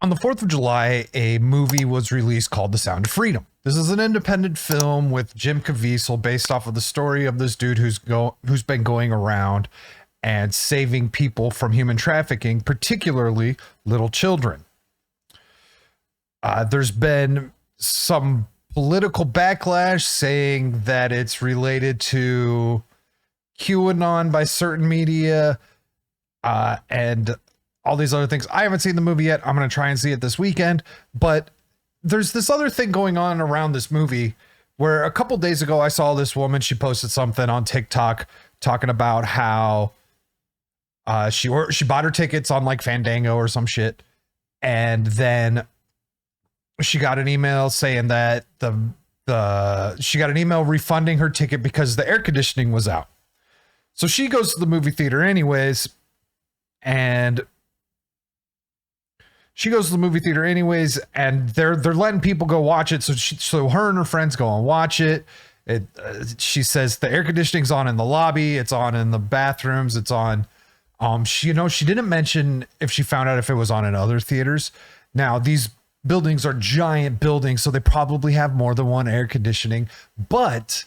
On the 4th of July, a movie was released called The Sound of Freedom. This is an independent film with Jim Caviezel based off of the story of this dude who's been going around and saving people from human trafficking, particularly little children. There's been some political backlash saying that it's related to QAnon by certain media and all these other things. I haven't seen the movie yet. I'm going to try and see it this weekend. But there's this other thing going on around this movie where a couple days ago I saw this woman. She posted something on TikTok talking about how she bought her tickets on like Fandango or some shit. And then she got an email saying that she got an email refunding her ticket because the air conditioning was out. So she goes to the movie theater anyways, and they're letting people go watch it. So her and her friends go and watch it. She says the air conditioning's on in the lobby. It's on in the bathrooms. It's on. She didn't mention if she found out if it was on in other theaters. Now these buildings are giant buildings, so they probably have more than one air conditioning. But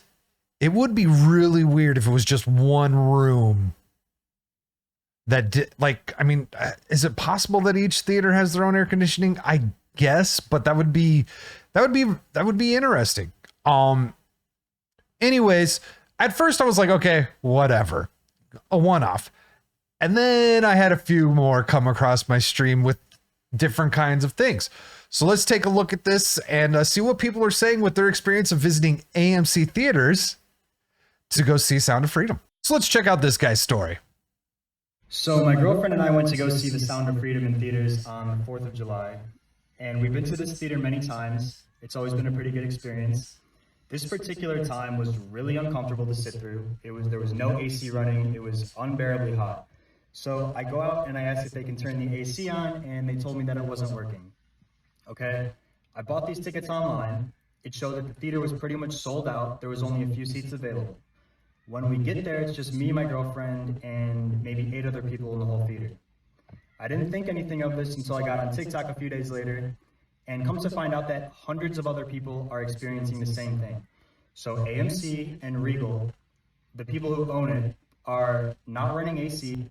it would be really weird if it was just one room. Is it possible that each theater has their own air conditioning? I guess, but that would be interesting. Anyways, at first I was like, okay, whatever, a one-off. And then I had a few more come across my stream with different kinds of things. So let's take a look at this and see what people are saying with their experience of visiting AMC theaters to go see Sound of Freedom. So let's check out this guy's story. So my girlfriend and I went to go see The Sound of Freedom in theaters on the 4th of July. And we've been to this theater many times. It's always been a pretty good experience. This particular time was really uncomfortable to sit through. There was no AC running. It was unbearably hot. So I go out and I asked if they can turn the AC on, and they told me that it wasn't working. Okay, I bought these tickets online. It showed that the theater was pretty much sold out. There was only a few seats available. When we get there, it's just me, my girlfriend, and maybe 8 other people in the whole theater. I didn't think anything of this until I got on TikTok a few days later, and come to find out that hundreds of other people are experiencing the same thing. So AMC and Regal, the people who own it, are not running AC.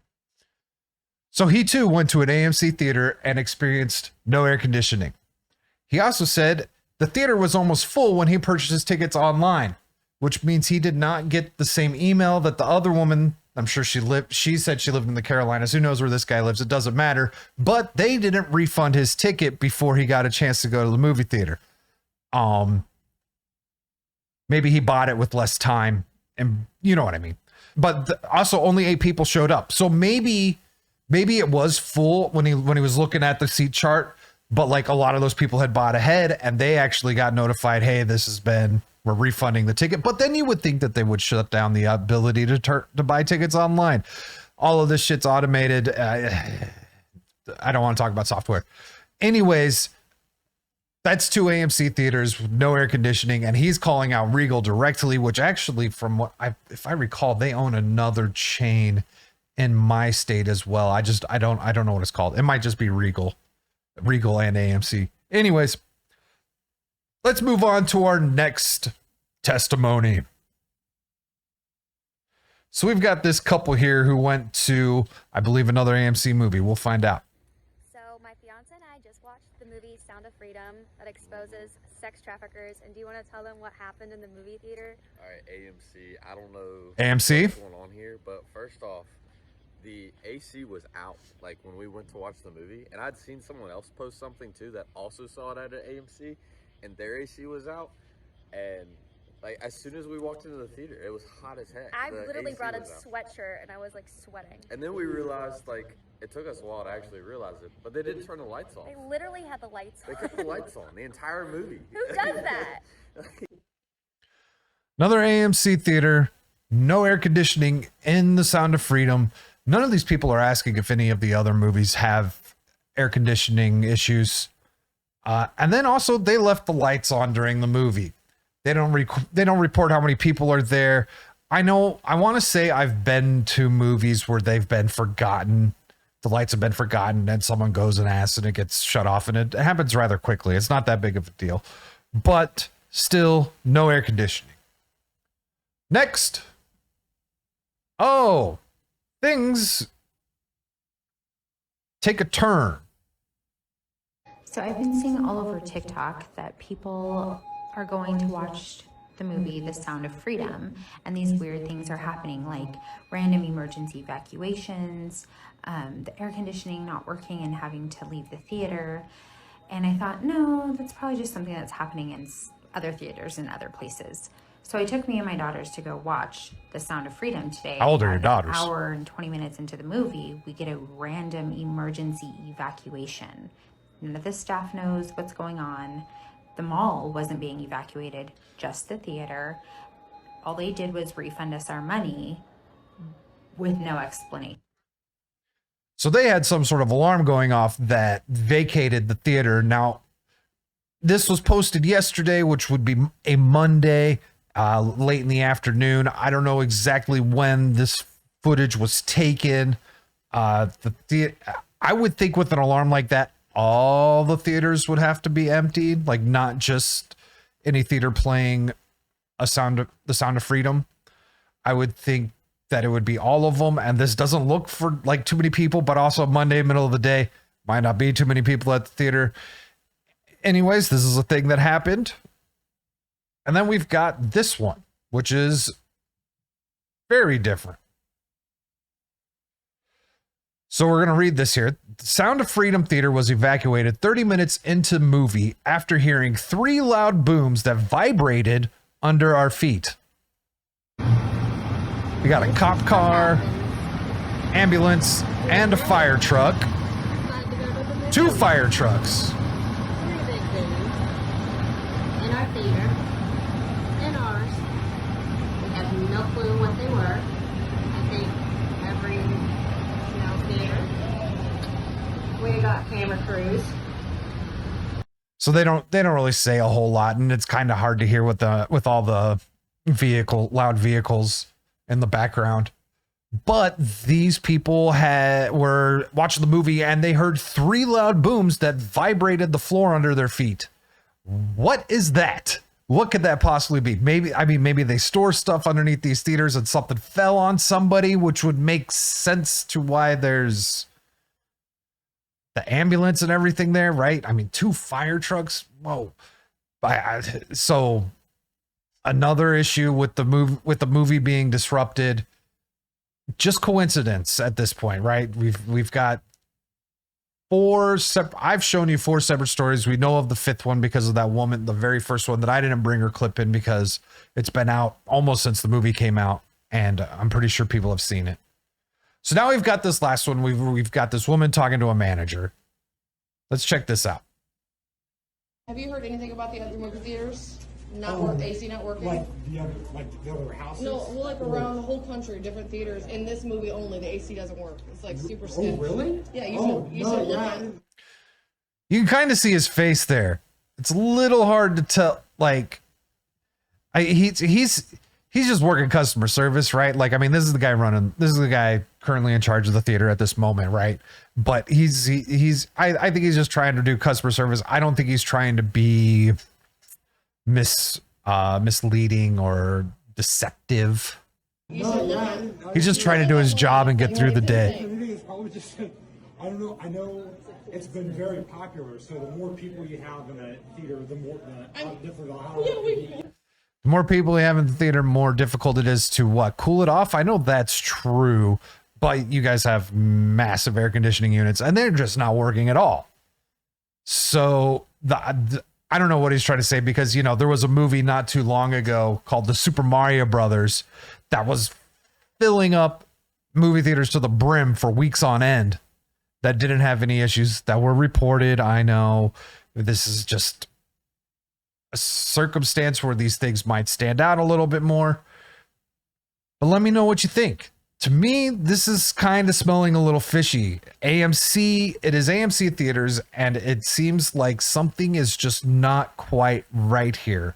So he too went to an AMC theater and experienced no air conditioning. He also said the theater was almost full when he purchased his tickets online, which means he did not get the same email that the other woman, I'm sure she said she lived in the Carolinas. Who knows where this guy lives? It doesn't matter. But they didn't refund his ticket before he got a chance to go to the movie theater. Maybe he bought it with less time, and you know what I mean. But also only 8 people showed up. So maybe it was full when he was looking at the seat chart, but like a lot of those people had bought ahead and they actually got notified, hey, we're refunding the ticket. But then you would think that they would shut down the ability to buy tickets online. All of this shit's automated. I don't want to talk about software. Anyways, that's 2 AMC theaters with no air conditioning, and he's calling out Regal directly, which actually, if I recall, they own another chain in my state as well. I don't know what it's called. It might just be Regal and AMC. Anyways, let's move on to our next testimony. So we've got this couple here who went to, I believe, another AMC movie. We'll find out. So my fiance and I just watched the movie Sound of Freedom that exposes sex traffickers. And do you want to tell them what happened in the movie theater? All right, AMC. I don't know AMC? what's going on here, but first off, the AC was out like when we went to watch the movie, and I'd seen someone else post something too that also saw it at an AMC, and their AC was out, and like as soon as we walked into the theater, it was hot as heck. I literally AC brought a was out. sweatshirt and I was like sweating. And then we realized, like, it took us a while to actually realize it, but they didn't turn the lights off. They literally had the lights on. They kept the lights on the entire movie. Who does that? Another AMC theater, no air conditioning in The Sound of Freedom. None of these people are asking if any of the other movies have air conditioning issues. And then also they left the lights on during the movie. They don't report how many people are there. I want to say I've been to movies where they've been forgotten the lights have been forgotten and someone goes and asks and it gets shut off, and it happens rather quickly. It's not that big of a deal, but still no air conditioning. Next. Oh, things take a turn. So I've been seeing all over TikTok that people are going to watch the movie The Sound of Freedom, and these weird things are happening, like random emergency evacuations, the air conditioning not working and having to leave the theater. And I thought, no, that's probably just something that's happening in other theaters and other places. So I took me and my daughters to go watch The Sound of Freedom today. How old are your daughters? An hour and 20 minutes into the movie, we get a random emergency evacuation. None of the staff knows what's going on. The mall wasn't being evacuated, just the theater. All they did was refund us our money with no explanation. So they had some sort of alarm going off that vacated the theater. Now, this was posted yesterday, which would be a Monday, late in the afternoon. I don't know exactly when this footage was taken. I would think with an alarm like that, all the theaters would have to be emptied, like not just any theater playing the Sound of Freedom. I would think that it would be all of them, and this doesn't look for like too many people, but also Monday, middle of the day, might not be too many people at the theater. Anyways, this is a thing that happened. And then we've got this one, which is very different. So we're going to read this here. The Sound of Freedom Theater was evacuated 30 minutes into the movie after hearing 3 loud booms that vibrated under our feet. We got a cop car, ambulance, and a fire truck. 2 fire trucks. 3 big booms in our theater, in ours. We have no clue what they were. I think every theater. We got camera crews. So they don't really say a whole lot, and it's kind of hard to hear with all the loud vehicles in the background. But these people were watching the movie and they heard 3 loud booms that vibrated the floor under their feet. What is that? What could that possibly be? Maybe they store stuff underneath these theaters and something fell on somebody, which would make sense to why there's the ambulance and everything there, right? I mean, 2 fire trucks. Whoa. So another issue with the movie being disrupted. Just coincidence at this point, right? We've got 4 separate. I've shown you 4 separate stories. We know of the 5th one because of that woman, the very first one that I didn't bring her clip in because it's been out almost since the movie came out, and I'm pretty sure people have seen it. So now we've got this last one. We've got this woman talking to a manager. Let's check this out. Have you heard anything about the other movie theaters? AC not working? Like the other houses? No, well, like around the whole country, different theaters. In this movie only, the AC doesn't work. It's like super sketchy. Oh, really? Yeah, you should look at it. You can kind of see his face there. It's a little hard to tell. Like, he's just working customer service, right? Like, I mean, this is the guy currently in charge of the theater at this moment, right? But I think he's just trying to do customer service. I don't think he's trying to be misleading or deceptive. He's just trying to do his job and get through the day. It's probably just, I don't know. I know it's been very popular. So the more people you have in a theater, the more different the more people you have in the theater, more difficult it is to cool it off. I know that's true, but you guys have massive air conditioning units and they're just not working at all. So I don't know what he's trying to say, because, there was a movie not too long ago called The Super Mario Brothers that was filling up movie theaters to the brim for weeks on end that didn't have any issues that were reported. I know this is just a circumstance where these things might stand out a little bit more, but let me know what you think. To me, this is kind of smelling a little fishy. It is AMC theaters, and it seems like something is just not quite right here.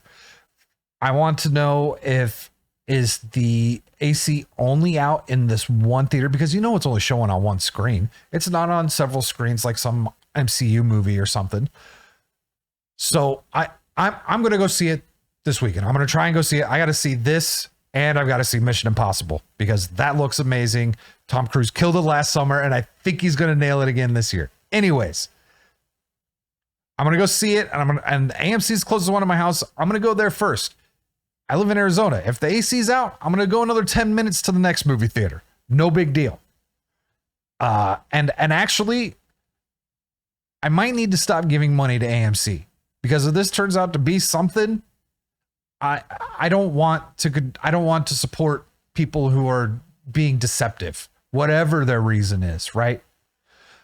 I want to know is the AC only out in this one theater because you know it's only showing on one screen. It's not on several screens like some MCU movie or something. So I'm gonna go see it this weekend. I'm gonna try and go see it. I got to see this, and I've got to see Mission Impossible because that looks amazing. Tom Cruise killed it last summer, and I think he's gonna nail it again this year. Anyways, I'm gonna go see it, and AMC is closest one to my house. I'm gonna go there first. I live in Arizona. If the AC's out, I'm gonna go another 10 minutes to the next movie theater. No big deal. And actually, I might need to stop giving money to AMC because if this turns out to be something, I don't want to support people who are being deceptive, whatever their reason is, right?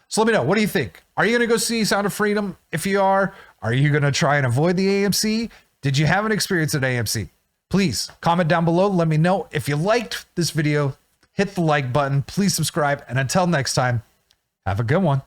So let me know. What do you think? Are you going to go see Sound of Freedom? If you are you going to try and avoid the AMC? Did you have an experience at AMC? Please comment down below. Let me know. If you liked this video, hit the like button. Please subscribe. And until next time, have a good one.